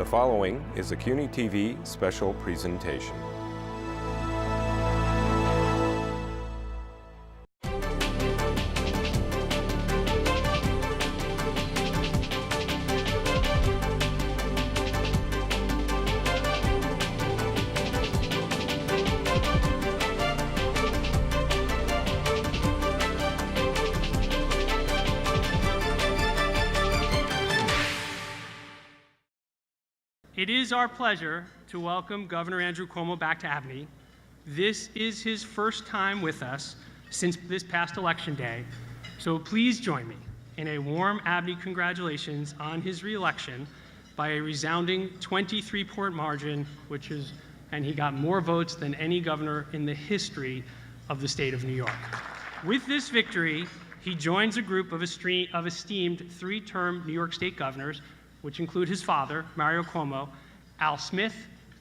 following is a CUNY TV special presentation. It is our pleasure to welcome Governor Andrew Cuomo back to ABNY. This is his first time with us since this past election day, so please join me in a warm ABNY congratulations on his re-election by a resounding 23-point margin, and he got more votes than any governor in the history of the state of New York. With this victory, he joins a group of esteemed three-term New York State governors, which include his father, Mario Cuomo, Al Smith,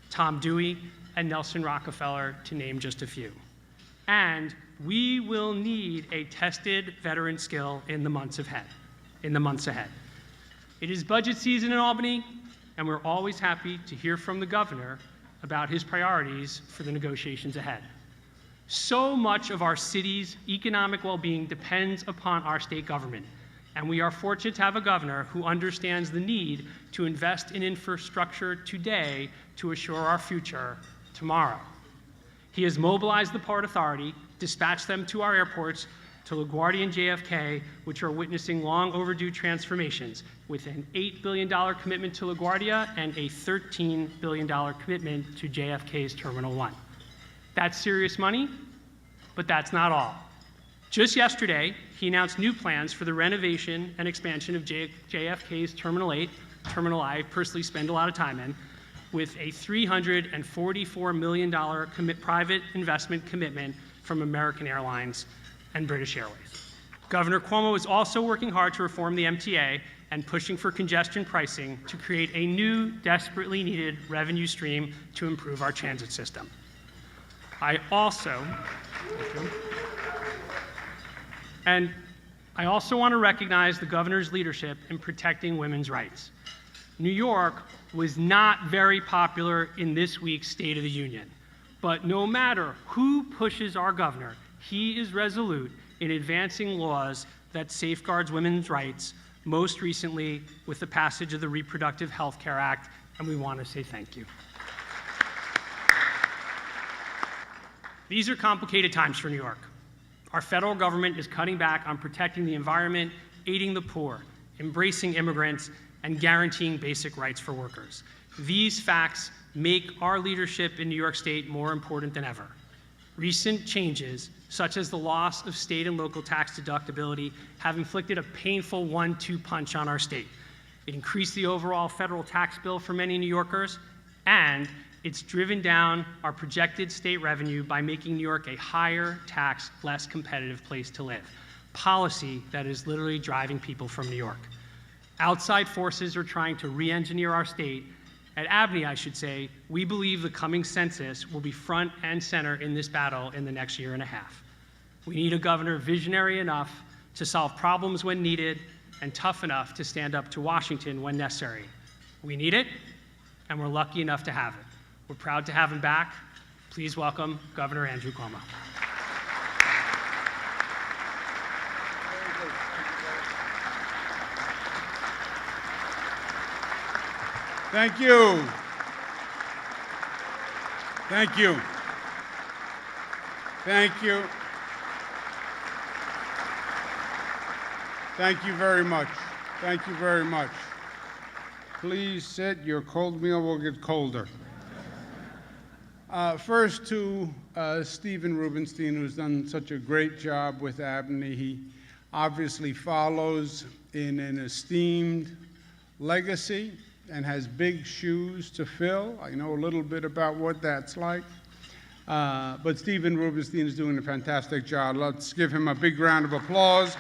Tom Dewey, and Nelson Rockefeller, to name just a few. And we will need a tested veteran skill in the months ahead. It is budget season in Albany, and we're always happy to hear from the governor about his priorities for the negotiations ahead. So much of our city's economic well-being depends upon our state government, and we are fortunate to have a governor who understands the need to invest in infrastructure today to assure our future tomorrow. He has mobilized the Port Authority, dispatched them to our airports, to LaGuardia and JFK, which are witnessing long overdue transformations, with an $8 billion commitment to LaGuardia and a $13 billion commitment to JFK's Terminal 1. That's serious money, but that's not all. Just yesterday, he announced new plans for the renovation and expansion of JFK's Terminal 8, terminal I personally spend a lot of time in, with a $344 million private investment commitment from American Airlines and British Airways. Governor Cuomo is also working hard to reform the MTA and pushing for congestion pricing to create a new, desperately needed revenue stream to improve our transit system. I also want to recognize the governor's leadership in protecting women's rights. New York was not very popular in this week's State of the Union, but no matter who pushes our governor, he is resolute in advancing laws that safeguards women's rights, most recently with the passage of the Reproductive Health Care Act, and we want to say thank you. These are complicated times for New York. Our federal government is cutting back on protecting the environment, aiding the poor, embracing immigrants, and guaranteeing basic rights for workers. These facts make our leadership in New York State more important than ever. Recent changes, such as the loss of state and local tax deductibility, have inflicted a painful 1-2 punch on our state. It increased the overall federal tax bill for many New Yorkers, and it's driven down our projected state revenue by making New York a higher tax, less competitive place to live. Policy that is literally driving people from New York. Outside forces are trying to re-engineer our state. At ABNY, I should say, we believe the coming census will be front and center in this battle in the next year and a half. We need a governor visionary enough to solve problems when needed and tough enough to stand up to Washington when necessary. We need it, and we're lucky enough to have it. We're proud to have him back. Please welcome Governor Andrew Cuomo. Thank you. Thank you. Thank you. Thank you very much. Thank you very much. Please sit. Your cold meal will get colder. First to Stephen Rubenstein, who's done such a great job with ABNY. He obviously follows in an esteemed legacy and has big shoes to fill. I know a little bit about what that's like. But Stephen Rubenstein is doing a fantastic job. Let's give him a big round of applause.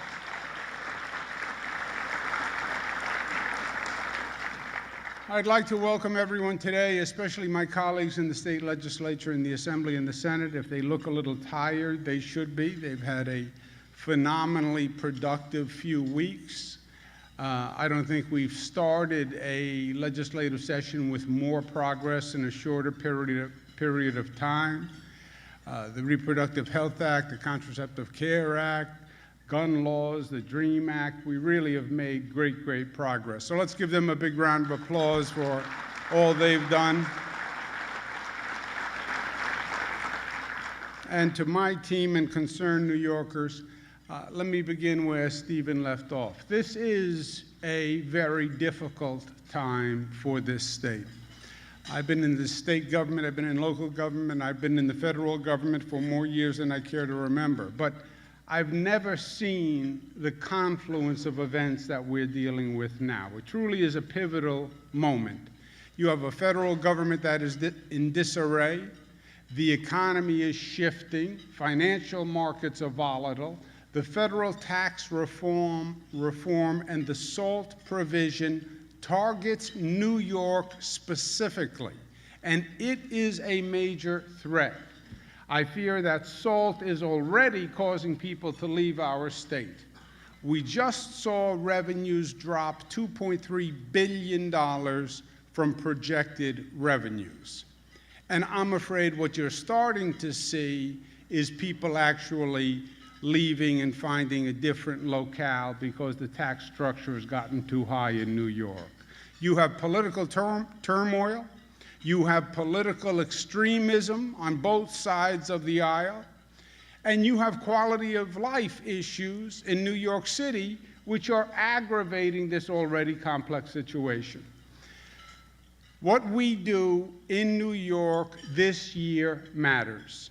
I'd like to welcome everyone today, especially my colleagues in the state legislature, in the Assembly and the Senate. If they look a little tired, they should be. They've had a phenomenally productive few weeks. I don't think we've started a legislative session with more progress in a shorter period of time. The Reproductive Health Act, the Contraceptive Care Act, gun laws, the DREAM Act, we really have made great, great progress. So let's give them a big round of applause for all they've done. And to my team and concerned New Yorkers, let me begin where Stephen left off. This is a very difficult time for this state. I've been in the state government, I've been in local government, I've been in the federal government for more years than I care to remember. But I've never seen the confluence of events that we're dealing with now. It truly is a pivotal moment. You have a federal government that is in disarray. The economy is shifting. Financial markets are volatile. The federal tax reform and the SALT provision targets New York specifically, and it is a major threat. I fear that SALT is already causing people to leave our state. We just saw revenues drop $2.3 billion from projected revenues. And I'm afraid what you're starting to see is people actually leaving and finding a different locale because the tax structure has gotten too high in New York. You have political turmoil. You have political extremism on both sides of the aisle, and you have quality of life issues in New York City, which are aggravating this already complex situation. What we do in New York this year matters,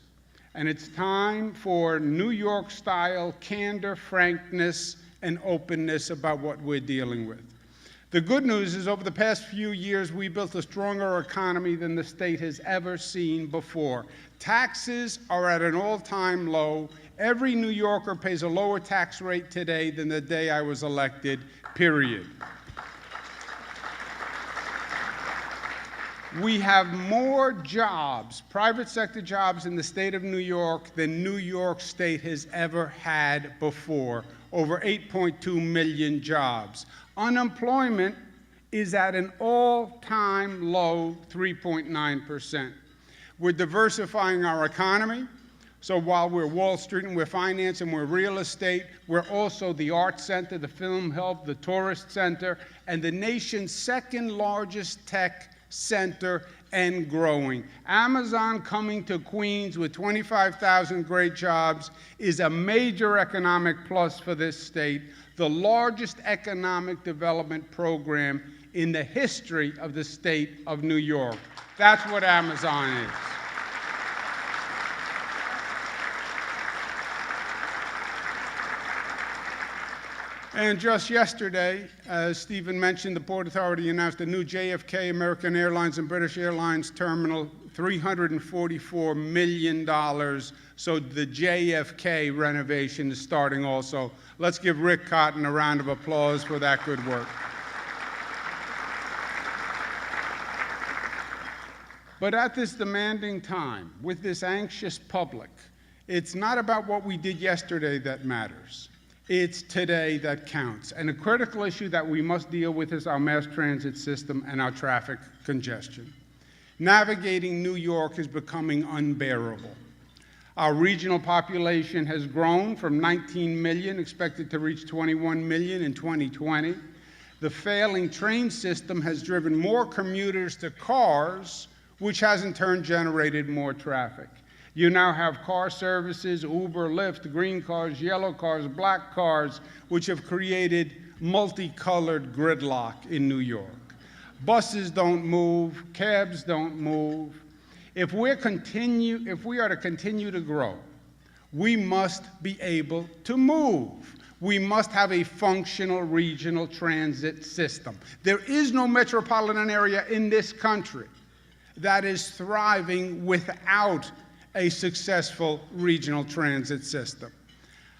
and it's time for New York-style candor, frankness, and openness about what we're dealing with. The good news is over the past few years, we built a stronger economy than the state has ever seen before. Taxes are at an all-time low. Every New Yorker pays a lower tax rate today than the day I was elected, period. We have more jobs, private sector jobs in the state of New York than New York State has ever had before, over 8.2 million jobs. Unemployment is at an all-time low 3.9%. We're diversifying our economy. So while we're Wall Street and we're finance and we're real estate, we're also the arts center, the film hub, the tourist center, and the nation's second largest tech center and growing. Amazon coming to Queens with 25,000 great jobs is a major economic plus for this state, the largest economic development program in the history of the state of New York. That's what Amazon is. And just yesterday, as Stephen mentioned, the Port Authority announced a new JFK, American Airlines, and British Airlines terminal, $344 million. So the JFK renovation is starting also. Let's give Rick Cotton a round of applause for that good work. But at this demanding time, with this anxious public, it's not about what we did yesterday that matters. It's today that counts. And a critical issue that we must deal with is our mass transit system and our traffic congestion. Navigating New York is becoming unbearable. Our regional population has grown from 19 million, expected to reach 21 million in 2020. The failing train system has driven more commuters to cars, which has in turn generated more traffic. You now have car services, Uber, Lyft, green cars, yellow cars, black cars, which have created multicolored gridlock in New York. Buses don't move, cabs don't move. If we are to continue to grow, we must be able to move. We must have a functional regional transit system. There is no metropolitan area in this country that is thriving without a successful regional transit system.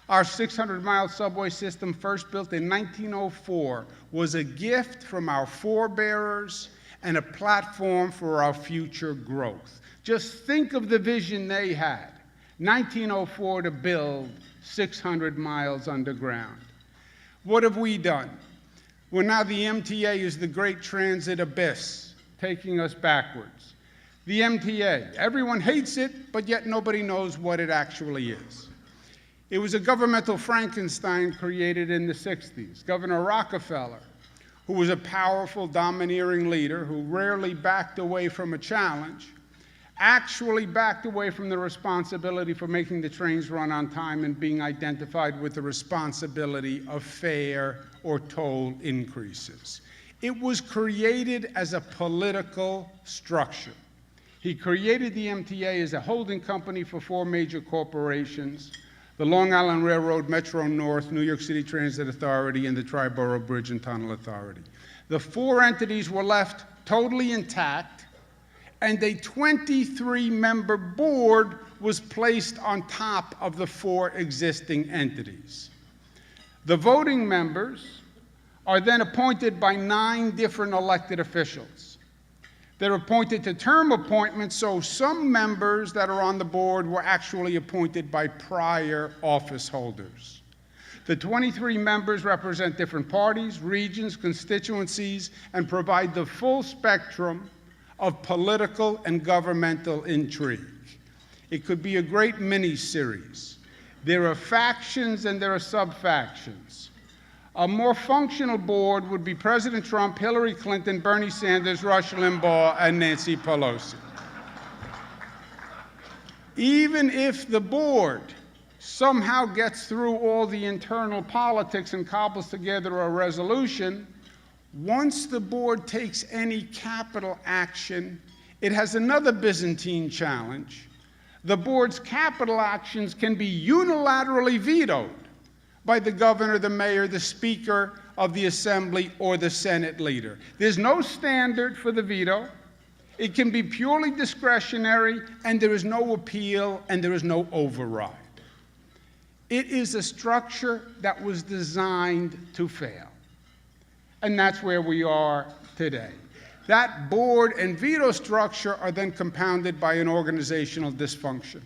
Our 600-mile subway system, first built in 1904, was a gift from our forebearers and a platform for our future growth. Just think of the vision they had, 1904, to build 600 miles underground. What have we done? Well, now the MTA is the great transit abyss, taking us backwards. The MTA, everyone hates it, but yet nobody knows what it actually is. It was a governmental Frankenstein created in the 60s. Governor Rockefeller, who was a powerful, domineering leader who rarely backed away from a challenge, actually backed away from the responsibility for making the trains run on time and being identified with the responsibility of fare or toll increases. It was created as a political structure. He created the MTA as a holding company for 4 major corporations: the Long Island Railroad, Metro North, New York City Transit Authority, and the Triborough Bridge and Tunnel Authority. The 4 entities were left totally intact, and a 23-member board was placed on top of the 4 existing entities. The voting members are then appointed by 9 different elected officials. They're appointed to term appointments, so some members that are on the board were actually appointed by prior office holders. The 23 members represent different parties, regions, constituencies, and provide the full spectrum of political and governmental intrigue. It could be a great mini-series. There are factions and there are sub-factions. A more functional board would be President Trump, Hillary Clinton, Bernie Sanders, Rush Limbaugh, and Nancy Pelosi. Even if the board somehow gets through all the internal politics and cobbles together a resolution, once the board takes any capital action, it has another Byzantine challenge. The board's capital actions can be unilaterally vetoed by the governor, the mayor, the speaker of the assembly, or the Senate leader. There's no standard for the veto. It can be purely discretionary, and there is no appeal, and there is no override. It is a structure that was designed to fail. And that's where we are today. That board and veto structure are then compounded by an organizational dysfunction.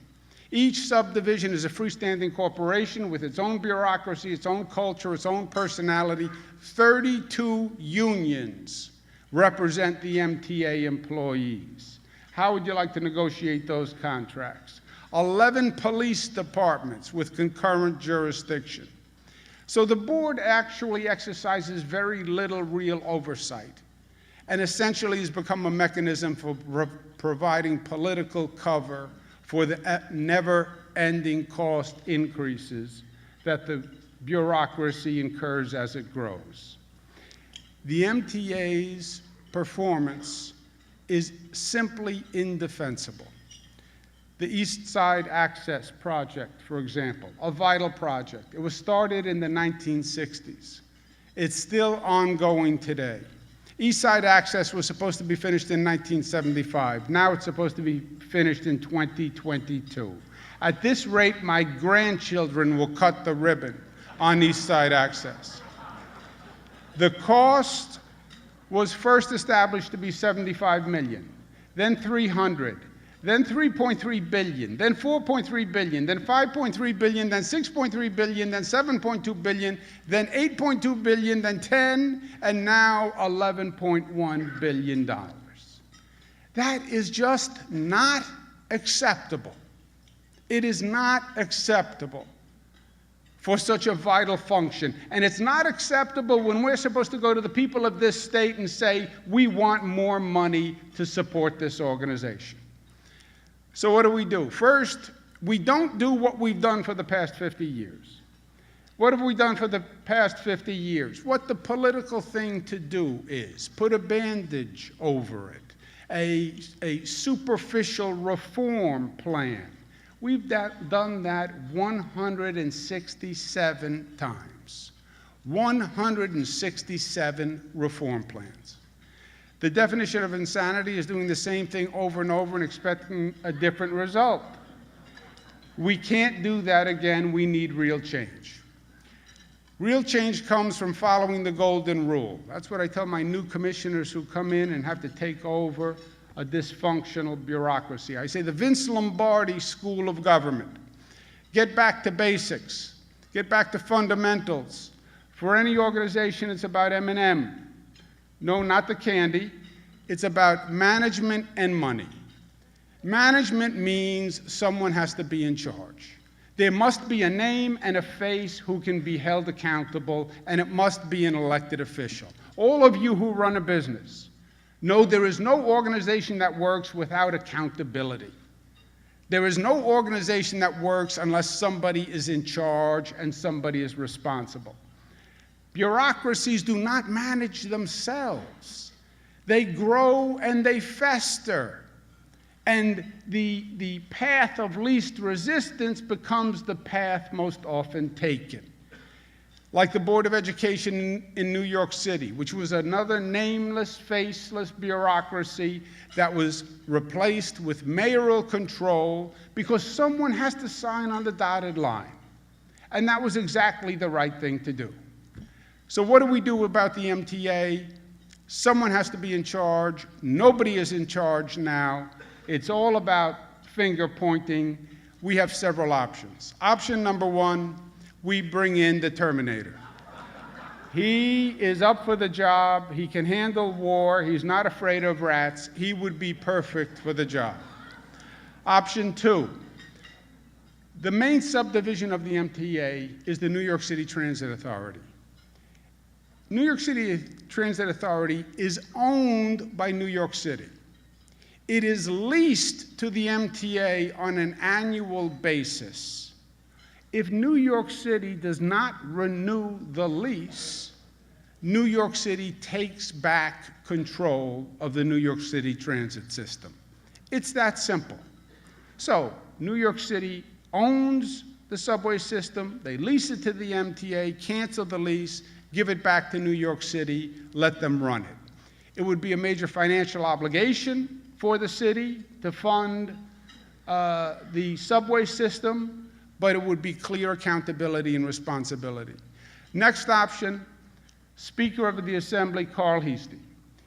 Each subdivision is a freestanding corporation with its own bureaucracy, its own culture, its own personality. 32 unions represent the MTA employees. How would you like to negotiate those contracts? 11 police departments with concurrent jurisdiction. So the board actually exercises very little real oversight and essentially has become a mechanism for providing political cover for the never-ending cost increases that the bureaucracy incurs as it grows. The MTA's performance is simply indefensible. The East Side Access Project, for example, a vital project. It was started in the 1960s. It's still ongoing today. East Side Access was supposed to be finished in 1975. Now it's supposed to be finished in 2022. At this rate, my grandchildren will cut the ribbon on East Side Access. The cost was first established to be $75 million, then $300, then $3.3 billion, then $4.3 billion, then $5.3 billion, then $6.3 billion, then $7.2 billion, then $8.2 billion, then $10, and now $11.1 billion. That is just not acceptable. It is not acceptable for such a vital function. And it's not acceptable when we're supposed to go to the people of this state and say, we want more money to support this organization. So what do? First, we don't do what we've done for the past 50 years. What have we done for the past 50 years? What the political thing to do is put a bandage over it, a superficial reform plan. We've done that 167 times. 167 reform plans. The definition of insanity is doing the same thing over and over and expecting a different result. We can't do that again. We need real change. Real change comes from following the golden rule. That's what I tell my new commissioners who come in and have to take over a dysfunctional bureaucracy. I say the Vince Lombardi School of Government. Get back to basics. Get back to fundamentals. For any organization, it's about M&M. No, not the candy. It's about management and money. Management means someone has to be in charge. There must be a name and a face who can be held accountable, and it must be an elected official. All of you who run a business know there is no organization that works without accountability. There is no organization that works unless somebody is in charge and somebody is responsible. Bureaucracies do not manage themselves. They grow and they fester. And the path of least resistance becomes the path most often taken. Like the Board of Education in New York City, which was another nameless, faceless bureaucracy that was replaced with mayoral control because someone has to sign on the dotted line. And that was exactly the right thing to do. So what do we do about the MTA? Someone has to be in charge. Nobody is in charge now. It's all about finger pointing. We have several options. Option number one, we bring in the Terminator. He is up for the job. He can handle war. He's not afraid of rats. He would be perfect for the job. Option two, the main subdivision of the MTA is the New York City Transit Authority. New York City Transit Authority is owned by New York City. It is leased to the MTA on an annual basis. If New York City does not renew the lease, New York City takes back control of the New York City transit system. It's that simple. So, New York City owns the subway system, they lease it to the MTA, cancel the lease, give it back to New York City, let them run it. It would be a major financial obligation for the city to fund the subway system, but it would be clear accountability and responsibility. Next option, Speaker of the Assembly, Carl Heastie.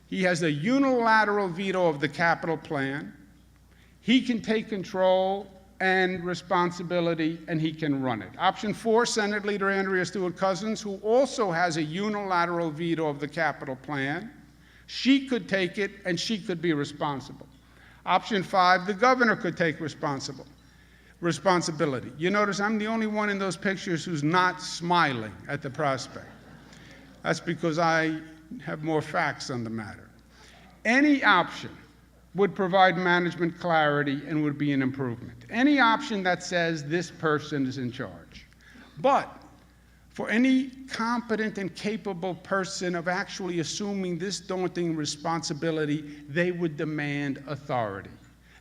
He has a unilateral veto of the capital plan. He can take control and responsibility, and he can run it. Option four, Senate Leader Leader Stewart-Cousins, who also has a unilateral veto of the capital plan. She could take it, and she could be responsible. Option five, the governor could take responsibility. You notice I'm the only one in those pictures who's not smiling at the prospect. That's because I have more facts on the matter. Any option would provide management clarity and would be an improvement. Any option that says this person is in charge. But for any competent and capable person of actually assuming this daunting responsibility, they would demand authority.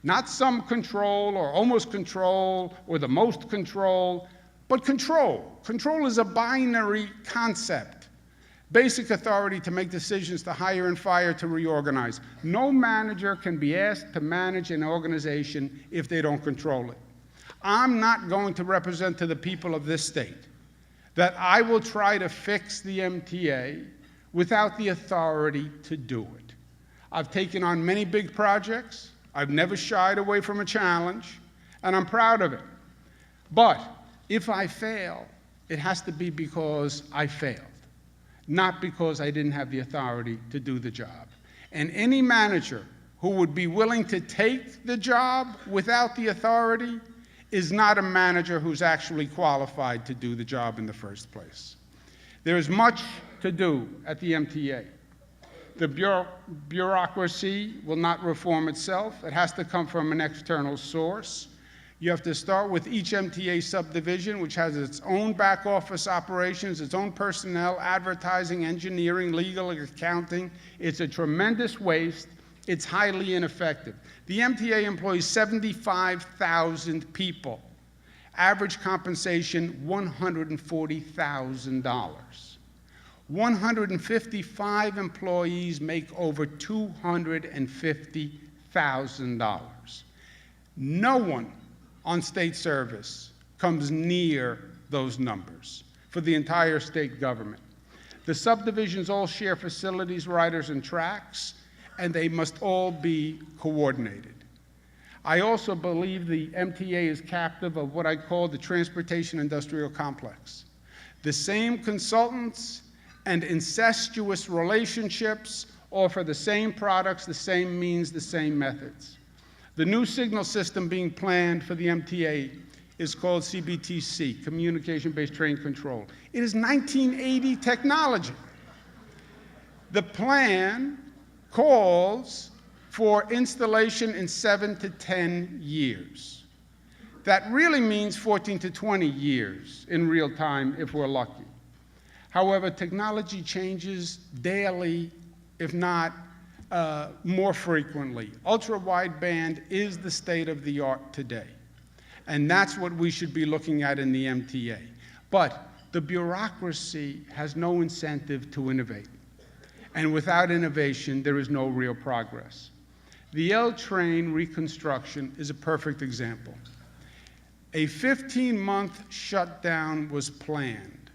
Not some control or almost control or the most control, but control. Control is a binary concept. Basic authority to make decisions, to hire and fire, to reorganize. No manager can be asked to manage an organization if they don't control it. I'm not going to represent to the people of this state that I will try to fix the MTA without the authority to do it. I've taken on many big projects. I've never shied away from a challenge, and I'm proud of it. But if I fail, it has to be because I failed, not because I didn't have the authority to do the job. And any manager who would be willing to take the job without the authority is not a manager who's actually qualified to do the job in the first place. There is much to do at the MTA. The bureaucracy will not reform itself. It has to come from an external source. You have to start with each MTA subdivision, which has its own back office operations, its own personnel, advertising, engineering, legal, accounting. It's a tremendous waste. It's highly ineffective. The MTA employs 75,000 people. Average compensation, $140,000. 155 employees make over $250,000. No one on state service comes near those numbers for the entire state government. The subdivisions all share facilities, riders, and tracks, and they must all be coordinated. I also believe the MTA is captive of what I call the transportation industrial complex. The same consultants and incestuous relationships offer the same products, the same means, the same methods. The new signal system being planned for the MTA is called CBTC, Communication-Based Train Control. It is 1980 technology. The plan calls for installation in 7 to 10 years. That really means 14 to 20 years in real time if we're lucky. However, technology changes daily, if not more frequently. Ultra-wideband is the state of the art today. And that's what we should be looking at in the MTA. But the bureaucracy has no incentive to innovate. And without innovation, there is no real progress. The L train reconstruction is a perfect example. A 15-month shutdown was planned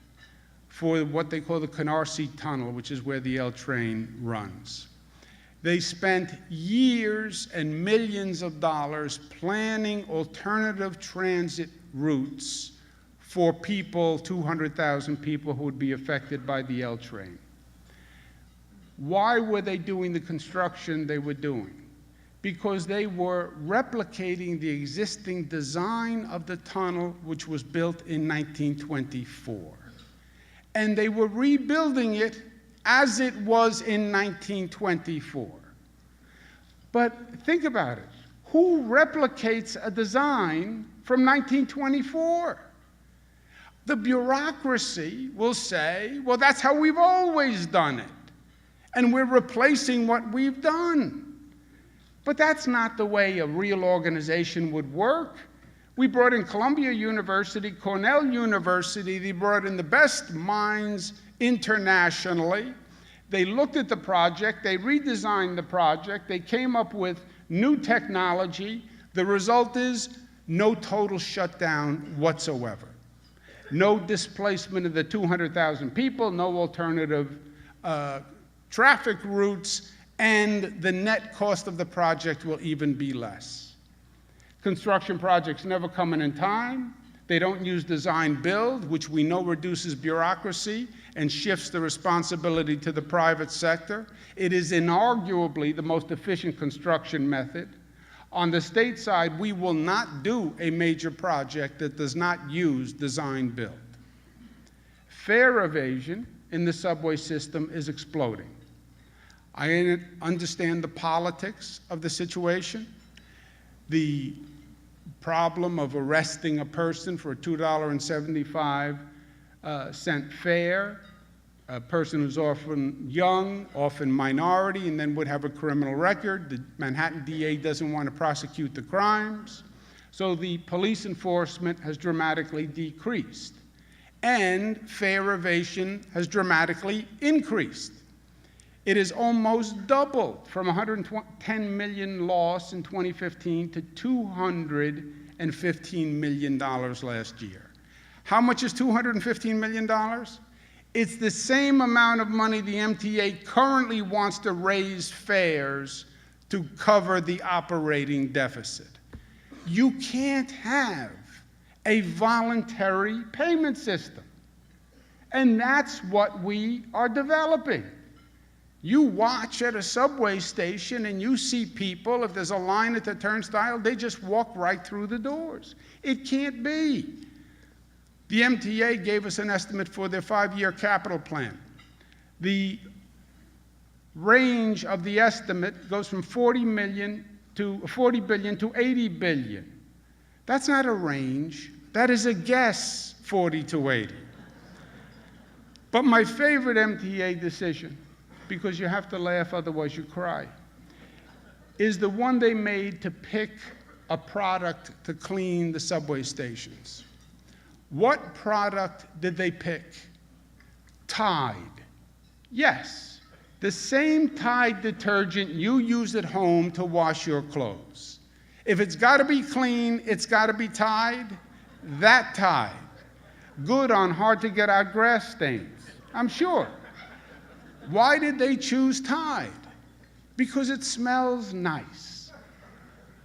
for what they call the Canarsie Tunnel, which is where the L train runs. They spent years and millions of dollars planning alternative transit routes for people, 200,000 people who would be affected by the L train. Why were they doing the construction they were doing? Because they were replicating the existing design of the tunnel, which was built in 1924. And they were rebuilding it as it was in 1924. But think about it. Who replicates a design from 1924? The bureaucracy will say, well, that's how we've always done it. And we're replacing what we've done. But that's not the way a real organization would work. We brought in Columbia University, Cornell University. They brought in the best minds internationally. They looked at the project. They redesigned the project. They came up with new technology. The result is no total shutdown whatsoever. No displacement of the 200,000 people, no alternative traffic routes, and the net cost of the project will even be less. Construction projects never come in time. They don't use design build, which we know reduces bureaucracy and shifts the responsibility to the private sector. It is inarguably the most efficient construction method. On the state side, we will not do a major project that does not use design build. Fare evasion in the subway system is exploding. I understand the politics of the situation, the problem of arresting a person for a $2.75 fare, a person who's often young, often minority, and then would have a criminal record. The Manhattan DA doesn't want to prosecute the crimes. So the police enforcement has dramatically decreased. And fare evasion has dramatically increased. It is almost doubled from $110 million loss in 2015 to $215 million last year. How much is $215 million? It's the same amount of money the MTA currently wants to raise fares to cover the operating deficit. You can't have a voluntary payment system. And that's what we are developing. You watch at a subway station and you see people, if there's a line at the turnstile, they just walk right through the doors. It can't be. The MTA gave us an estimate for their 5-year capital plan. The range of the estimate goes from 40 billion to 80 billion. That's not a range. That is a guess, 40 to 80. But my favorite MTA decision, because you have to laugh, otherwise you cry, is the one they made to pick a product to clean the subway stations. What product did they pick? Tide. Yes, the same Tide detergent you use at home to wash your clothes. If it's got to be clean, it's got to be Tide. That Tide. Good on hard-to-get-out grass stains, I'm sure. Why did they choose Tide? Because it smells nice.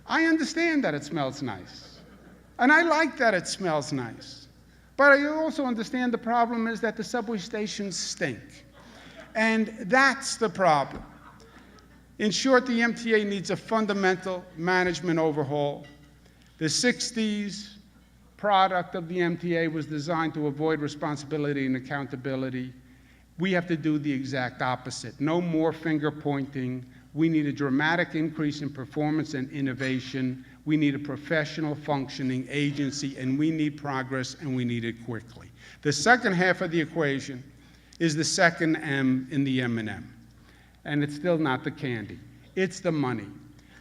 I understand that it smells nice. And I like that it smells nice. But I also understand the problem is that the subway stations stink. And that's the problem. In short, the MTA needs a fundamental management overhaul. The 60s product of the MTA was designed to avoid responsibility and accountability. We have to do the exact opposite. No more finger pointing. We need a dramatic increase in performance and innovation. We need a professional functioning agency, and we need progress, and we need it quickly. The second half of the equation is the second M in the M&M. And it's still not the candy. It's the money,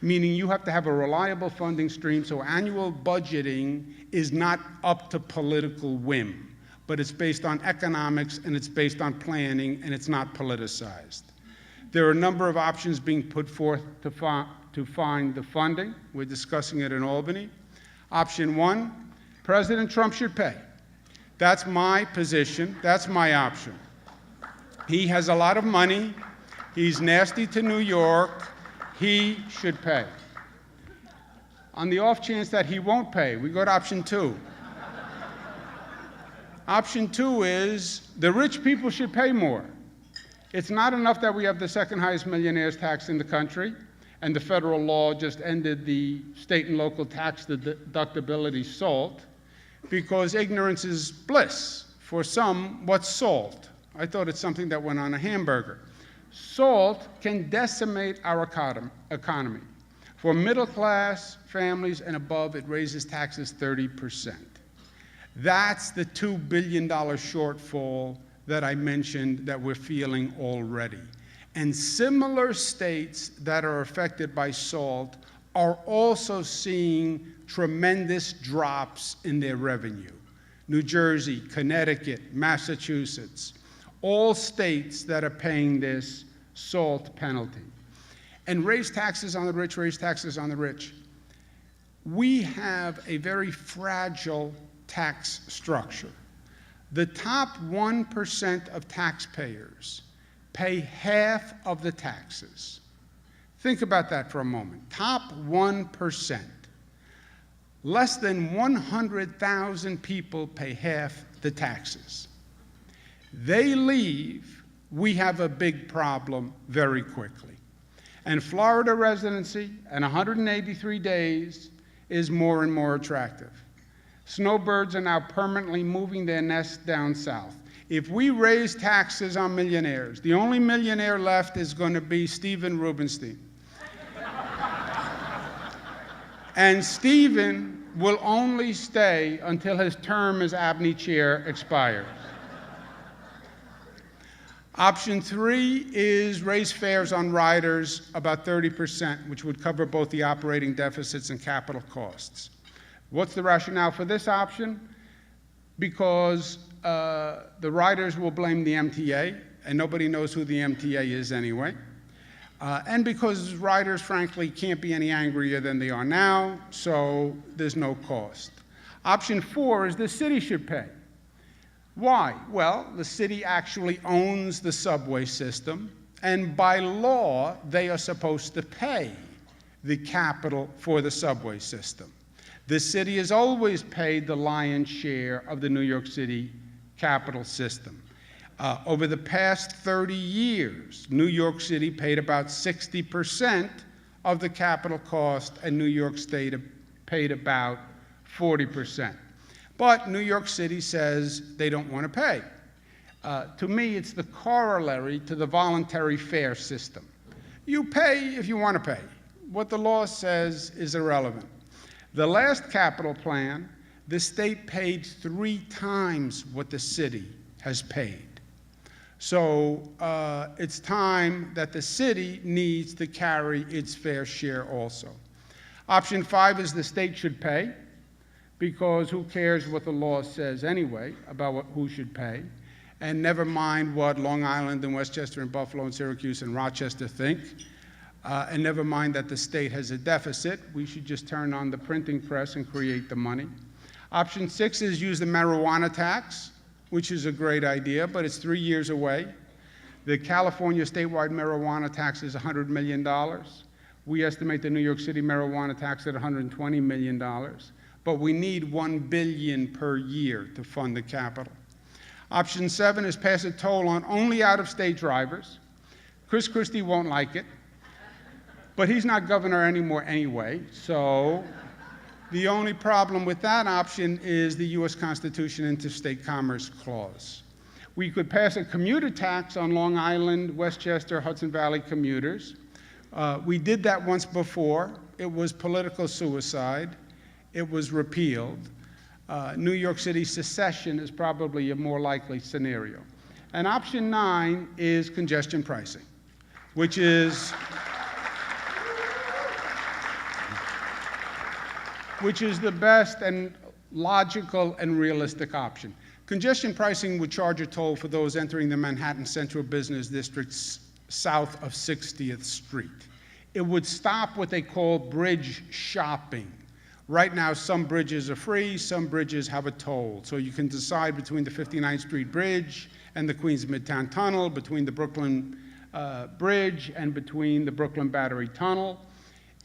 meaning you have to have a reliable funding stream so annual budgeting is not up to political whim, but it's based on economics and it's based on planning and it's not politicized. There are a number of options being put forth to find the funding. We're discussing it in Albany. Option one, President Trump should pay. That's my position. That's my option. He has a lot of money. He's nasty to New York. He should pay. On the off chance that he won't pay, we go to option two. Option two is the rich people should pay more. It's not enough that we have the second highest millionaires tax in the country, and the federal law just ended the state and local tax deductibility SALT, because ignorance is bliss. For some, what's SALT? I thought it's something that went on a hamburger. SALT can decimate our economy. For middle class families and above, it raises taxes 30%. That's the $2 billion shortfall that I mentioned that we're feeling already. And similar states that are affected by SALT are also seeing tremendous drops in their revenue. New Jersey, Connecticut, Massachusetts, all states that are paying this SALT penalty. And raise taxes on the rich, raise taxes on the rich. We have a very fragile tax structure. The top 1% of taxpayers pay half of the taxes. Think about that for a moment. Top 1%. Less than 100,000 people pay half the taxes. They leave, we have a big problem very quickly. And Florida residency and 183 days is more and more attractive. Snowbirds are now permanently moving their nests down south. If we raise taxes on millionaires, the only millionaire left is going to be Steven Rubenstein. And Steven will only stay until his term as ABNY chair expires. Option three is raise fares on riders about 30%, which would cover both the operating deficits and capital costs. What's the rationale for this option? Because the riders will blame the MTA, and nobody knows who the MTA is anyway. And because riders, frankly, can't be any angrier than they are now, so there's no cost. Option four is the city should pay. Why? Well, the city actually owns the subway system, and by law, they are supposed to pay the capital for the subway system. The city has always paid the lion's share of the New York City capital system. Over the past 30 years, New York City paid about 60% of the capital cost, and New York State paid about 40%. But New York City says they don't want to pay. To me, it's the corollary to the voluntary fare system. You pay if you want to pay. What the law says is irrelevant. The last capital plan, the state paid 3 times what the city has paid. So it's time that the city needs to carry its fair share also. Option 5 is the state should pay, because who cares what the law says anyway about who should pay, and never mind what Long Island and Westchester and Buffalo and Syracuse and Rochester think, and never mind that the state has a deficit. We should just turn on the printing press and create the money. Option 6 is use the marijuana tax, which is a great idea, but it's 3 years away. The California statewide marijuana tax is $100 million. We estimate the New York City marijuana tax at $120 million. but we need $1 billion per year to fund the capital. Option 7 is pass a toll on only out-of-state drivers. Chris Christie won't like it, but he's not governor anymore anyway, so the only problem with that option is the U.S. Constitution Interstate Commerce Clause. We could pass a commuter tax on Long Island, Westchester, Hudson Valley commuters. We did that once before. It was political suicide. It was repealed. New York City secession is probably a more likely scenario. And option 9 is congestion pricing, which is the best and logical and realistic option. Congestion pricing would charge a toll for those entering the Manhattan Central Business Districts south of 60th Street. It would stop what they call bridge shopping. Right now, some bridges are free, some bridges have a toll. So you can decide between the 59th Street Bridge and the Queens Midtown Tunnel, between the Brooklyn Bridge and between the Brooklyn Battery Tunnel.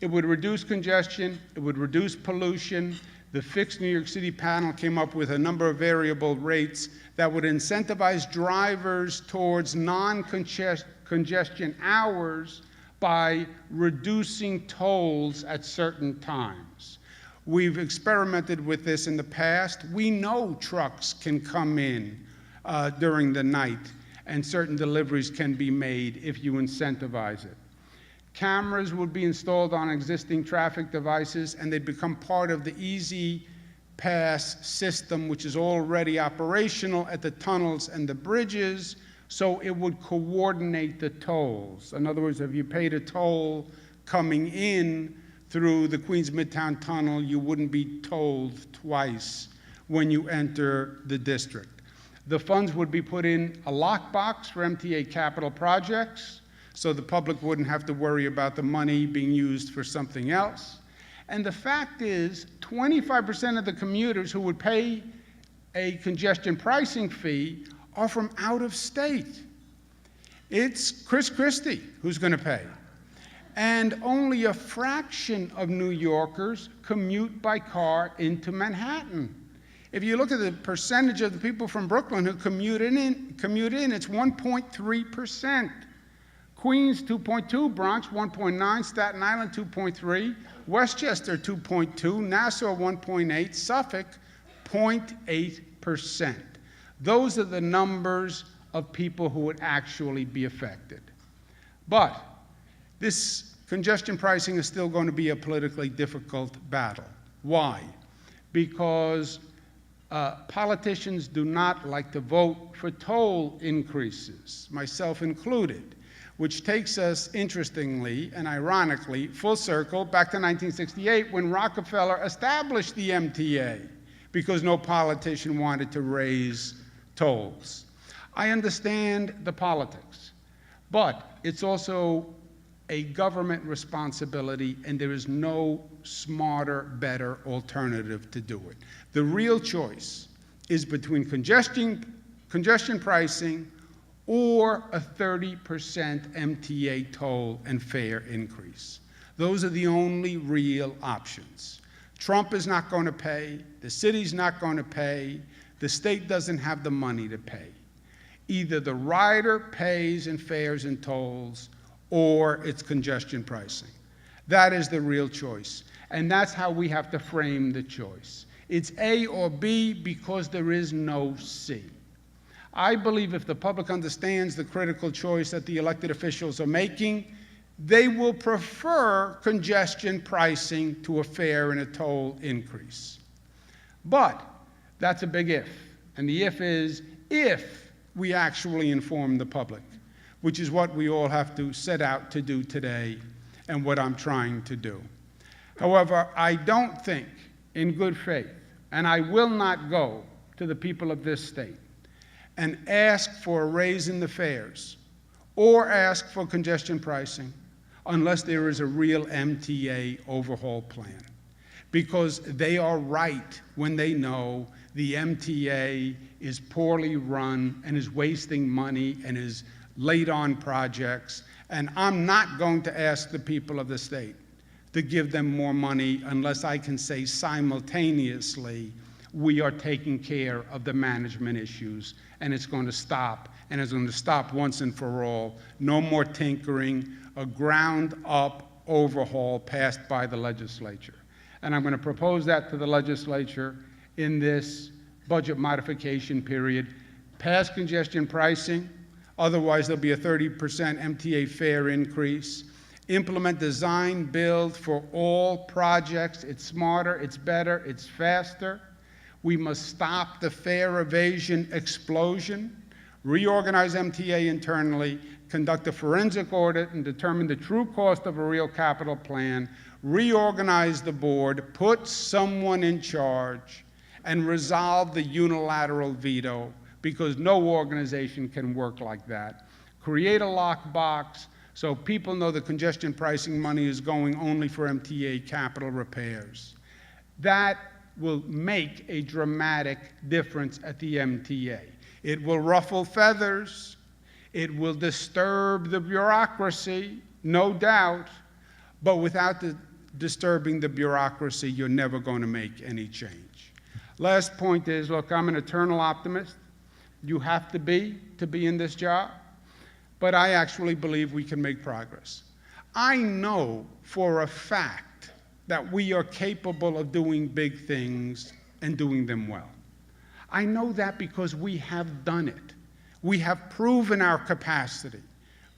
It would reduce congestion, it would reduce pollution. The fixed New York City panel came up with a number of variable rates that would incentivize drivers towards non-congestion hours by reducing tolls at certain times. We've experimented with this in the past. We know trucks can come in during the night and certain deliveries can be made if you incentivize it. Cameras would be installed on existing traffic devices and they'd become part of the Easy Pass system, which is already operational at the tunnels and the bridges, so it would coordinate the tolls. In other words, if you paid a toll coming in through the Queens Midtown Tunnel, you wouldn't be tolled twice when you enter the district. The funds would be put in a lockbox for MTA capital projects, so the public wouldn't have to worry about the money being used for something else. And the fact is, 25% of the commuters who would pay a congestion pricing fee are from out of state. It's Chris Christie who's going to pay. And only a fraction of New Yorkers commute by car into Manhattan. If you look at the percentage of the people from Brooklyn who commute in, it's 1.3%. Queens, 2.2, Bronx, 1.9, Staten Island, 2.3, Westchester, 2.2, Nassau, 1.8, Suffolk, 0.8%. Those are the numbers of people who would actually be affected. But this congestion pricing is still going to be a politically difficult battle. Why? Because politicians do not like to vote for toll increases, myself included, which takes us, interestingly and ironically, full circle back to 1968 when Rockefeller established the MTA because no politician wanted to raise tolls. I understand the politics, but it's also a government responsibility and there is no smarter, better alternative to do it. The real choice is between congestion pricing or a 30% MTA toll and fare increase. Those are the only real options. Trump is not going to pay, the city's not going to pay, the state doesn't have the money to pay. Either the rider pays in fares and tolls, or it's congestion pricing. That is the real choice, and that's how we have to frame the choice. It's A or B because there is no C. I believe if the public understands the critical choice that the elected officials are making, they will prefer congestion pricing to a fare and a toll increase. But that's a big if, and the if is if we actually inform the public, which is what we all have to set out to do today and what I'm trying to do. However, I don't think in good faith, and I will not go to the people of this state and ask for a raise in the fares or ask for congestion pricing unless there is a real MTA overhaul plan. Because they are right when they know the MTA is poorly run and is wasting money and is late on projects. And I'm not going to ask the people of the state to give them more money unless I can say simultaneously, we are taking care of the management issues, and it's going to stop, and it's going to stop once and for all. No more tinkering, a ground-up overhaul passed by the legislature. And I'm going to propose that to the legislature in this budget modification period. Pass congestion pricing, otherwise there'll be a 30% MTA fare increase. Implement design build for all projects. It's smarter, it's better, it's faster. We must stop the fare evasion explosion, reorganize MTA internally, conduct a forensic audit and determine the true cost of a real capital plan, reorganize the board, put someone in charge, and resolve the unilateral veto, because no organization can work like that. Create a lockbox so people know the congestion pricing money is going only for MTA capital repairs. That will make a dramatic difference at the MTA. It will ruffle feathers. It will disturb the bureaucracy, no doubt, but without disturbing the bureaucracy, you're never going to make any change. Last point is, look, I'm an eternal optimist. You have to be in this job, but I actually believe we can make progress. I know for a fact that we are capable of doing big things and doing them well. I know that because we have done it. We have proven our capacity.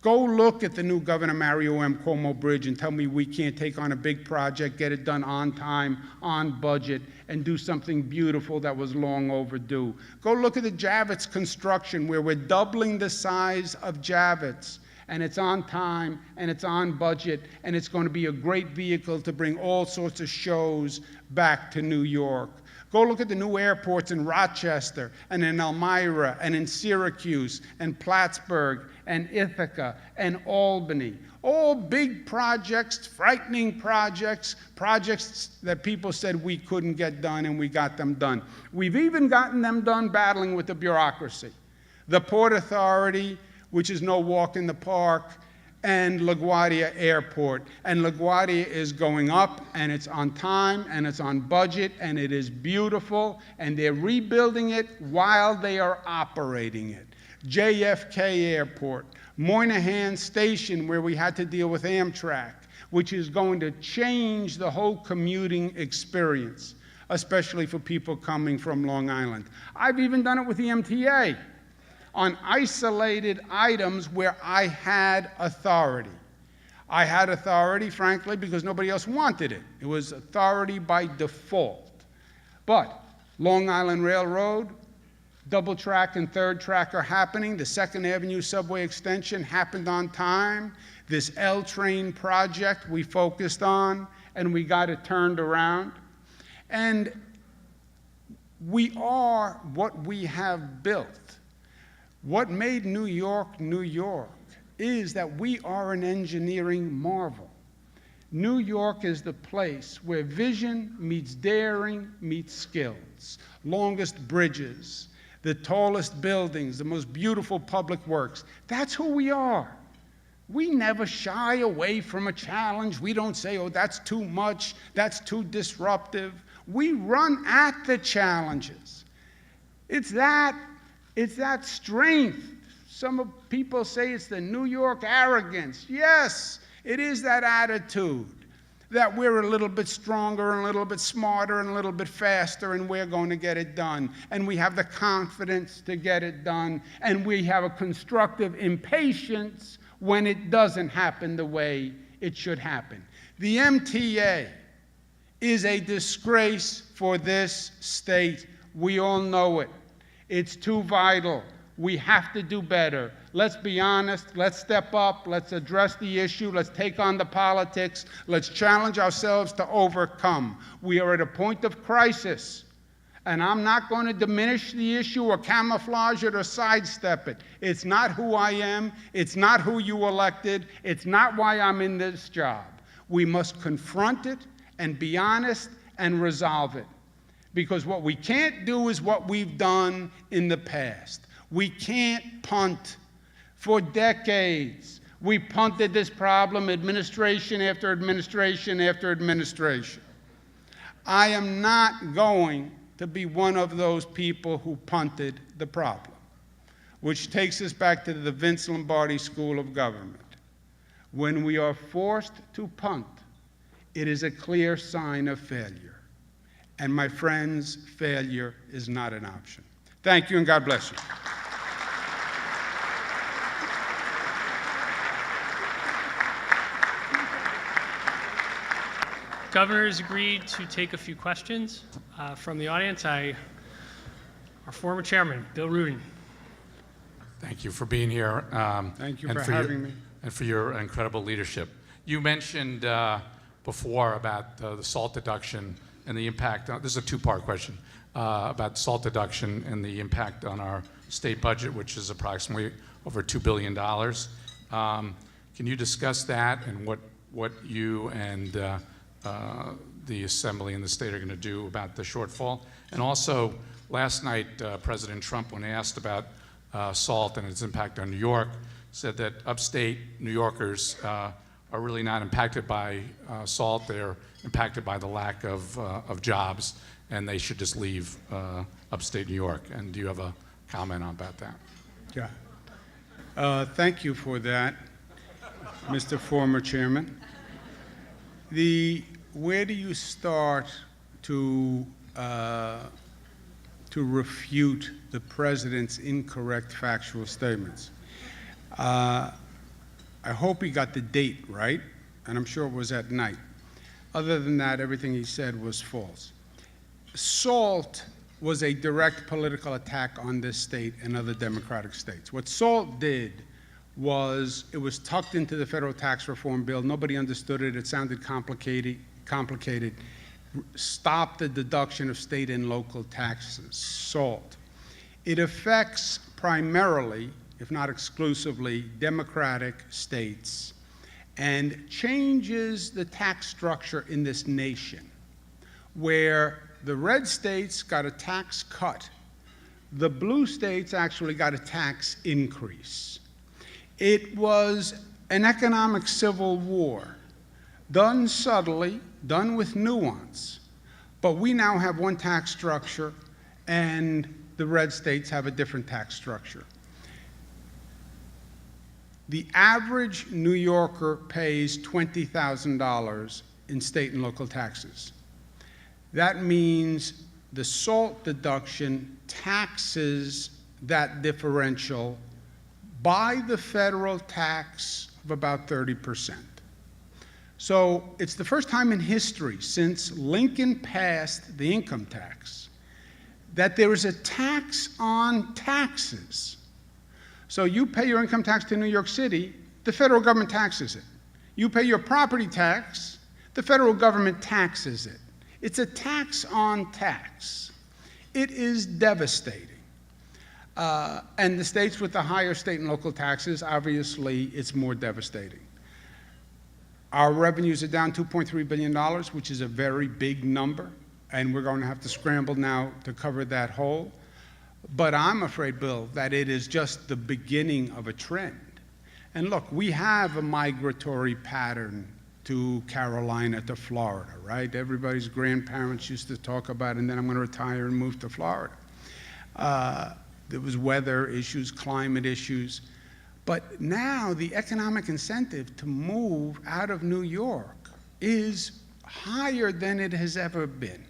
Go look at the new Governor Mario M. Cuomo Bridge and tell me we can't take on a big project, get it done on time, on budget, and do something beautiful that was long overdue. Go look at the Javits construction, where we're doubling the size of Javits, and it's on time, and it's on budget, and it's going to be a great vehicle to bring all sorts of shows back to New York. Go look at the new airports in Rochester, and in Elmira, and in Syracuse, and Plattsburgh, and Ithaca, and Albany. All big projects, frightening projects, projects that people said we couldn't get done, and we got them done. We've even gotten them done battling with the bureaucracy. The Port Authority, which is no walk in the park, and LaGuardia Airport. And LaGuardia is going up, and it's on time, and it's on budget, and it is beautiful, and they're rebuilding it while they are operating it. JFK Airport, Moynihan Station, where we had to deal with Amtrak, which is going to change the whole commuting experience, especially for people coming from Long Island. I've even done it with the MTA on isolated items where I had authority. I had authority, frankly, because nobody else wanted it. It was authority by default. But Long Island Railroad, double track and third track are happening. The 2nd Avenue subway extension happened on time. This L train project we focused on, and we got it turned around. And we are what we have built. What made New York, New York, is that we are an engineering marvel. New York is the place where vision meets daring meets skills. Longest bridges, the tallest buildings, the most beautiful public works. That's who we are. We never shy away from a challenge. We don't say, oh, that's too much, that's too disruptive. We run at the challenges. It's that strength. Some people say it's the New York arrogance. Yes, it is that attitude that we're a little bit stronger and a little bit smarter and a little bit faster, and we're going to get it done. And we have the confidence to get it done, and we have a constructive impatience when it doesn't happen the way it should happen. The MTA is a disgrace for this state. We all know it. It's too vital. We have to do better. Let's be honest. Let's step up. Let's address the issue. Let's take on the politics. Let's challenge ourselves to overcome. We are at a point of crisis, and I'm not going to diminish the issue or camouflage it or sidestep it. It's not who I am. It's not who you elected. It's not why I'm in this job. We must confront it and be honest and resolve it. Because what we can't do is what we've done in the past. We can't punt. For decades, We punted this problem administration after administration after administration. I am not going to be one of those people who punted the problem, which takes us back to the Vince Lombardi School of Government. When we are forced to punt, it is a clear sign of failure. And my friends, failure is not an option. Thank you, and God bless you. Governor has agreed to take a few questions from the audience. Our former chairman, Bill Rudin. Thank you for being here. Thank you for having me. And for your incredible leadership. You mentioned before about the SALT deduction and the impact. This is a two-part question about SALT deduction and the impact on our state budget, which is approximately over $2 billion. Can you discuss that and what you and the Assembly and the state are going to do about the shortfall? And also, last night, President Trump, when asked about SALT and its impact on New York, said that upstate New Yorkers are really not impacted by SALT. They're impacted by the lack of jobs, and they should just leave upstate New York. And do you have a comment about that? Yeah. Thank you for that, Mr. Former Chairman. Where do you start to refute the President's incorrect factual statements? I hope he got the date right, and I'm sure it was at night. Other than that, everything he said was false. SALT was a direct political attack on this state and other Democratic states. What SALT did was it was tucked into the federal tax reform bill. Nobody understood it. It sounded complicated. Stop the deduction of state and local taxes, SALT. It affects primarily, if not exclusively, Democratic states and changes the tax structure in this nation, where the red states got a tax cut. The blue states actually got a tax increase. It was an economic civil war, done subtly, done with nuance, but we now have one tax structure and the red states have a different tax structure. The average New Yorker pays $20,000 in state and local taxes. That means the SALT deduction taxes that differential by the federal tax of about 30%. So it's the first time in history since Lincoln passed the income tax that there is a tax on taxes. So you pay your income tax to New York City, the federal government taxes it. You pay your property tax, the federal government taxes it. It's a tax on tax. It is devastating. And the states with the higher state and local taxes, obviously, it's more devastating. Our revenues are down $2.3 billion, which is a very big number, and we're going to have to scramble now to cover that hole. But I'm afraid, Bill, that it is just the beginning of a trend. And look, we have a migratory pattern to Carolina, to Florida, right? Everybody's grandparents used to talk about, and then I'm going to retire and move to Florida. There was weather issues, climate issues. But now the economic incentive to move out of New York is higher than it has ever been.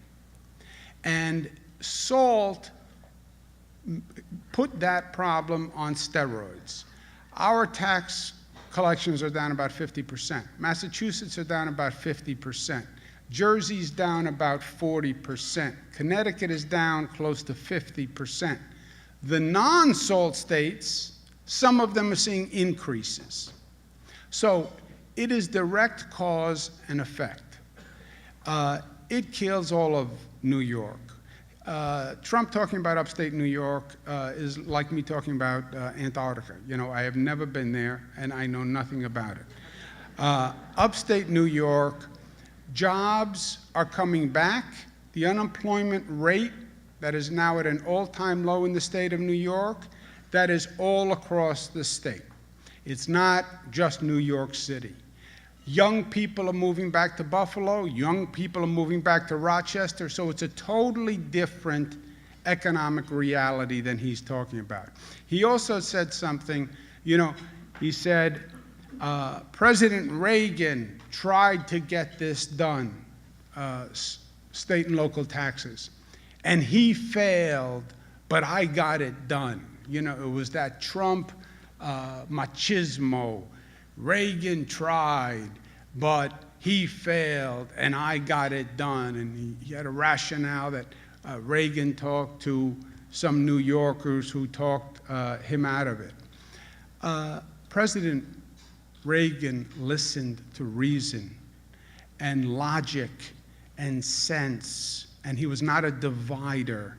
And SALT put that problem on steroids. Our tax collections are down about 50%. Massachusetts are down about 50%. Jersey's down about 40%. Connecticut is down close to 50%. The non-SALT states, some of them are seeing increases. So it is direct cause and effect. It kills all of New York. Trump talking about upstate New York is like me talking about Antarctica. You know, I have never been there and I know nothing about it. Upstate New York, jobs are coming back. The unemployment rate that is now at an all-time low in the state of New York, that is all across the state. It's not just New York City. Young people are moving back to Buffalo, young people are moving back to Rochester, so it's a totally different economic reality than he's talking about. He also said something, he said, President Reagan tried to get this done, state and local taxes, and he failed, but I got it done. It was that Trump machismo. Reagan tried, but he failed, and I got it done. And he had a rationale that Reagan talked to some New Yorkers who talked him out of it. President Reagan listened to reason and logic and sense, and he was not a divider.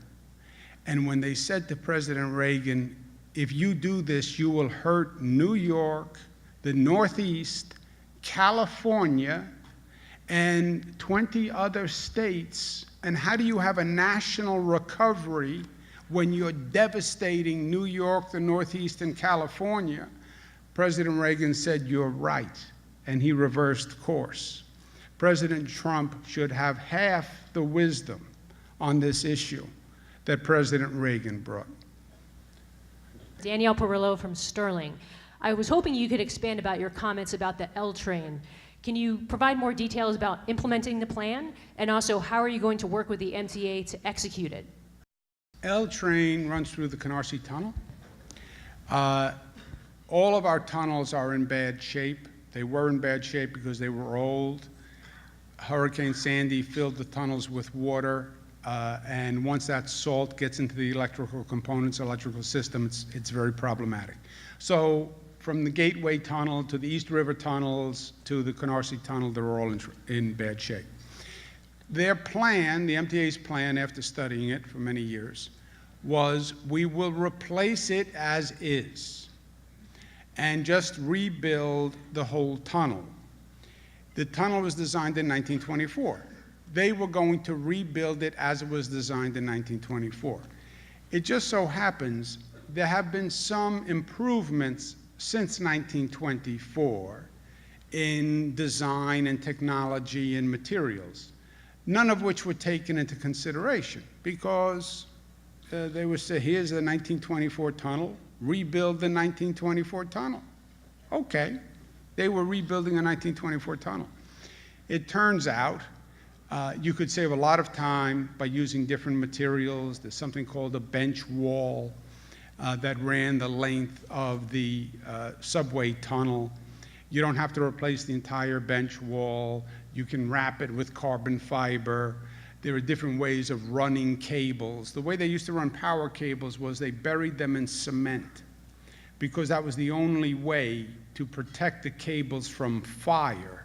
And when they said to President Reagan, if you do this, you will hurt New York, the Northeast, California, and 20 other states, and how do you have a national recovery when you're devastating New York, the Northeast, and California? President Reagan said, you're right, and he reversed course. President Trump should have half the wisdom on this issue that President Reagan brought. Danielle Perillo from Sterling. I was hoping you could expand about your comments about the L train. Can you provide more details about implementing the plan? And also, how are you going to work with the MTA to execute it? L train runs through the Canarsie Tunnel. All of our tunnels are in bad shape. They were in bad shape because they were old. Hurricane Sandy filled the tunnels with water. And once that salt gets into the electrical components, electrical system, it's very problematic. So from the Gateway Tunnel to the East River tunnels to the Canarsie Tunnel, they're all in bad shape. Their plan, the MTA's plan, after studying it for many years, was we will replace it as is and just rebuild the whole tunnel. The tunnel was designed in 1924. They were going to rebuild it as it was designed in 1924. It just so happens there have been some improvements since 1924 in design and technology and materials, none of which were taken into consideration because they would say, here's the 1924 tunnel, rebuild the 1924 tunnel. Okay, they were rebuilding a 1924 tunnel. It turns out you could save a lot of time by using different materials. There's something called a bench wall that ran the length of the subway tunnel. You don't have to replace the entire bench wall. You can wrap it with carbon fiber. There are different ways of running cables. The way they used to run power cables was they buried them in cement because that was the only way to protect the cables from fire.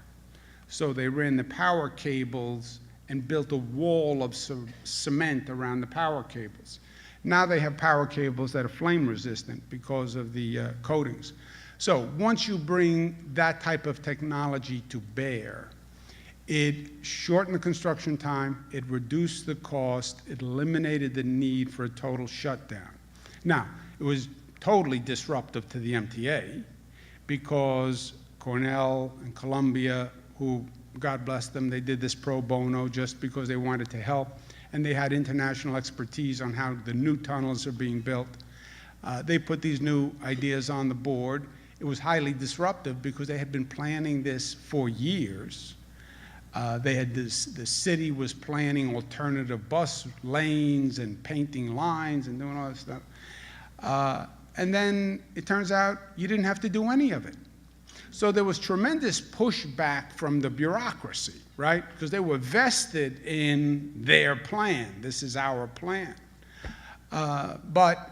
So they ran the power cables and built a wall of cement around the power cables. Now they have power cables that are flame resistant because of the coatings. So once you bring that type of technology to bear, it shortened the construction time, it reduced the cost, it eliminated the need for a total shutdown. Now, it was totally disruptive to the MTA because Cornell and Columbia, who, God bless them, they did this pro bono just because they wanted to help, and they had international expertise on how the new tunnels are being built. They put these new ideas on the board. It was highly disruptive because they had been planning this for years. The city was planning alternative bus lanes and painting lines and doing all this stuff. And then it turns out you didn't have to do any of it. So there was tremendous pushback from the bureaucracy, right? Because they were vested in their plan. This is our plan. But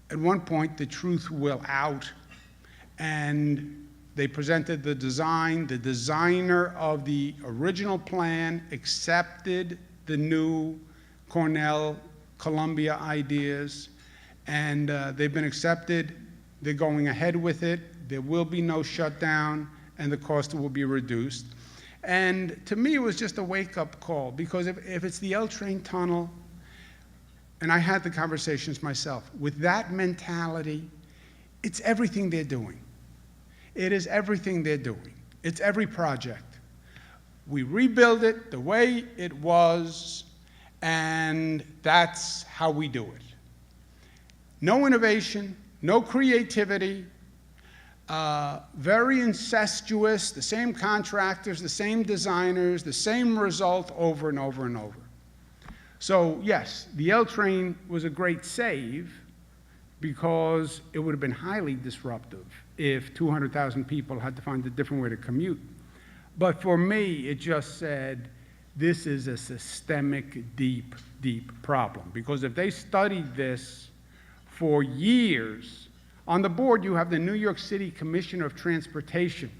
at one point, the truth will out, and they presented the design. The designer of the original plan accepted the new Cornell, Columbia ideas, and they've been accepted. They're going ahead with it. There will be no shutdown, and the cost will be reduced. And to me, it was just a wake-up call, because if it's the L train tunnel, and I had the conversations myself, with that mentality, it's everything they're doing. It is everything they're doing. It's every project. We rebuild it the way it was, and that's how we do it. No innovation, no creativity, very incestuous, the same contractors, the same designers, the same result over and over and over. So yes, the L train was a great save because it would have been highly disruptive if 200,000 people had to find a different way to commute. But for me, it just said, this is a systemic, deep, deep problem. Because if they studied this for years, on the board you have the New York City Commissioner of Transportation.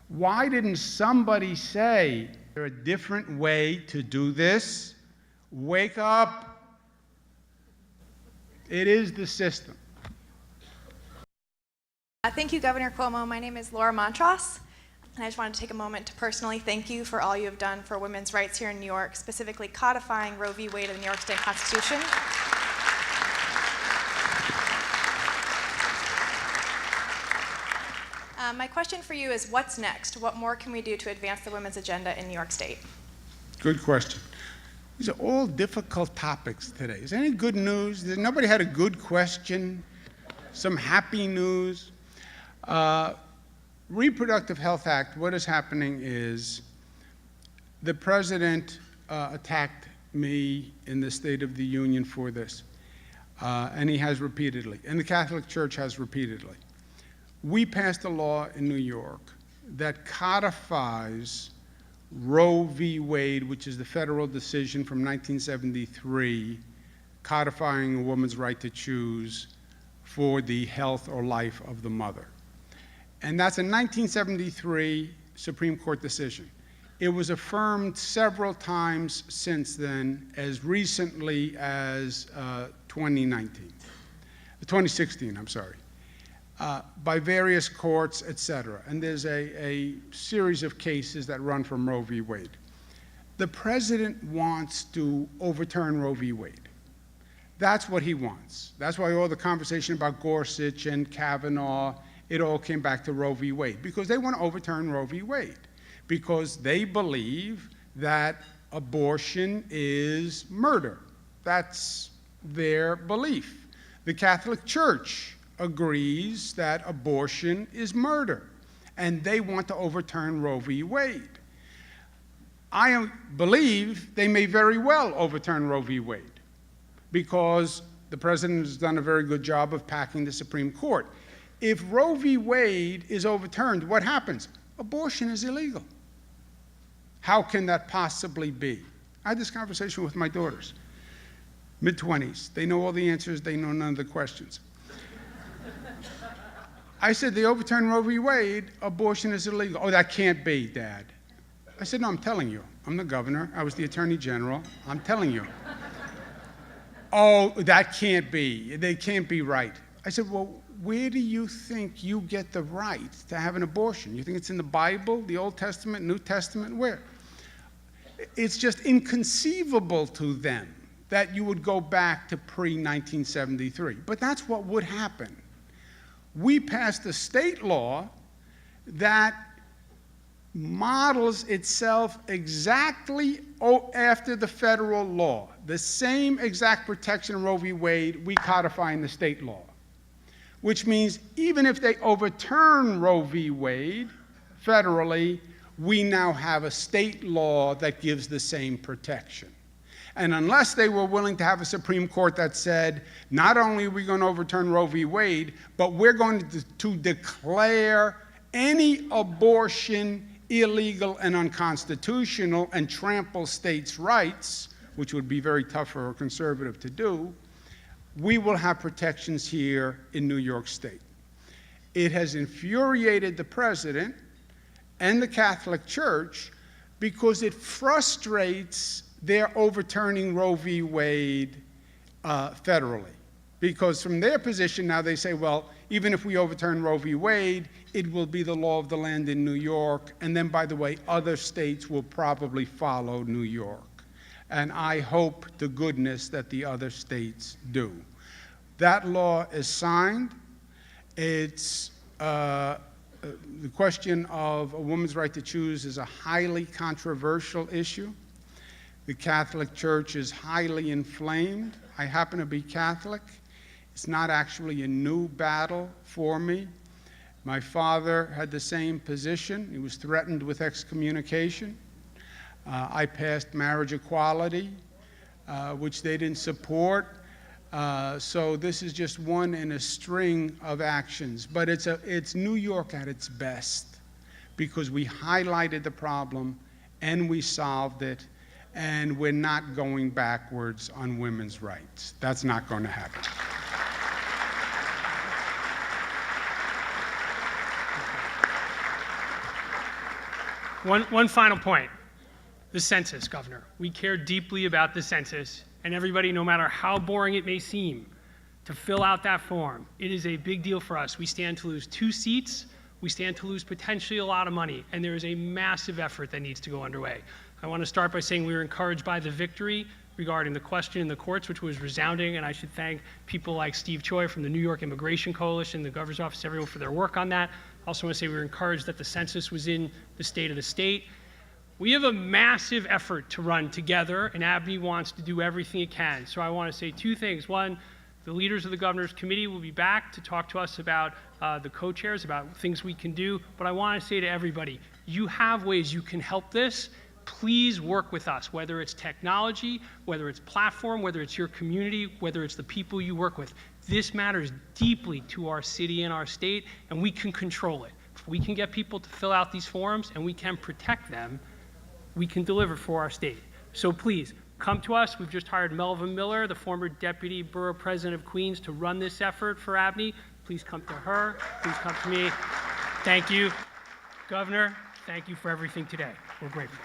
Why didn't somebody say, there's a different way to do this? Wake up. It is the system. Thank you, Governor Cuomo. My name is Laura Montross, and I just wanted to take a moment to personally thank you for all you have done for women's rights here in New York, specifically codifying Roe v. Wade in the New York State Constitution. My question for you is, what's next? What more can we do to advance the women's agenda in New York State? Good question. These are all difficult topics today. Is there any good news? Nobody had a good question? Some happy news? Reproductive Health Act, what is happening is the president attacked me in the State of the Union for this, and he has repeatedly, and the Catholic Church has repeatedly. We passed a law in New York that codifies Roe v. Wade, which is the federal decision from 1973, codifying a woman's right to choose for the health or life of the mother. And that's a 1973 Supreme Court decision. It was affirmed several times since then, as recently as 2016, I'm sorry, by various courts, et cetera. And there's a series of cases that run from Roe v. Wade. The president wants to overturn Roe v. Wade. That's what he wants. That's why all the conversation about Gorsuch and Kavanaugh, it all came back to Roe v. Wade, because they want to overturn Roe v. Wade, because they believe that abortion is murder. That's their belief. The Catholic Church agrees that abortion is murder, and they want to overturn Roe v. Wade. I believe they may very well overturn Roe v. Wade, because the president has done a very good job of packing the Supreme Court. If Roe v. Wade is overturned, what happens? Abortion is illegal. How can that possibly be? I had this conversation with my daughters, mid-20s. They know all the answers, they know none of the questions. I said, they overturn Roe v. Wade, abortion is illegal. Oh, that can't be, Dad. I said, no, I'm telling you. I'm the governor. I was the attorney general. I'm telling you. Oh, that can't be. They can't be right. I said, well, where do you think you get the right to have an abortion? You think it's in the Bible, the Old Testament, New Testament? Where? It's just inconceivable to them that you would go back to pre-1973. But that's what would happen. We passed a state law that models itself exactly after the federal law. The same exact protection in Roe v. Wade we codify in the state law, which means even if they overturn Roe v. Wade federally, we now have a state law that gives the same protection. And unless they were willing to have a Supreme Court that said, not only are we going to overturn Roe v. Wade, but we're going to declare any abortion illegal and unconstitutional and trample states' rights, which would be very tough for a conservative to do, we will have protections here in New York State. It has infuriated the president and the Catholic Church because it frustrates their overturning Roe v. Wade federally. Because from their position now they say, well, even if we overturn Roe v. Wade, it will be the law of the land in New York, and then, by the way, other states will probably follow New York. And I hope to goodness that the other states do. That law is signed. It's the question of a woman's right to choose is a highly controversial issue. The Catholic Church is highly inflamed. I happen to be Catholic. It's not actually a new battle for me. My father had the same position. He was threatened with excommunication. I passed marriage equality, which they didn't support. So this is just one in a string of actions. But it's New York at its best, because we highlighted the problem and we solved it, and we're not going backwards on women's rights. That's not going to happen. One final point. The census, Governor. We care deeply about the census, and everybody, no matter how boring it may seem, to fill out that form. It is a big deal for us. We stand to lose 2 seats. We stand to lose potentially a lot of money, and there is a massive effort that needs to go underway. I want to start by saying we were encouraged by the victory regarding the question in the courts, which was resounding, and I should thank people like Steve Choi from the New York Immigration Coalition, the governor's office, everyone for their work on that. I also want to say we were encouraged that the census was in the state of the state. We have a massive effort to run together, and ABNY wants to do everything it can. So I want to say 2 things. One, the leaders of the governor's committee will be back to talk to us about the co-chairs, about things we can do. But I want to say to everybody, you have ways you can help this. Please work with us, whether it's technology, whether it's platform, whether it's your community, whether it's the people you work with. This matters deeply to our city and our state, and we can control it. If we can get people to fill out these forms and we can protect them, we can deliver for our state. So please, come to us. We've just hired Melvin Miller, the former Deputy Borough President of Queens, to run this effort for ABNY. Please come to her. Please come to me. Thank you. Governor, thank you for everything today. We're grateful.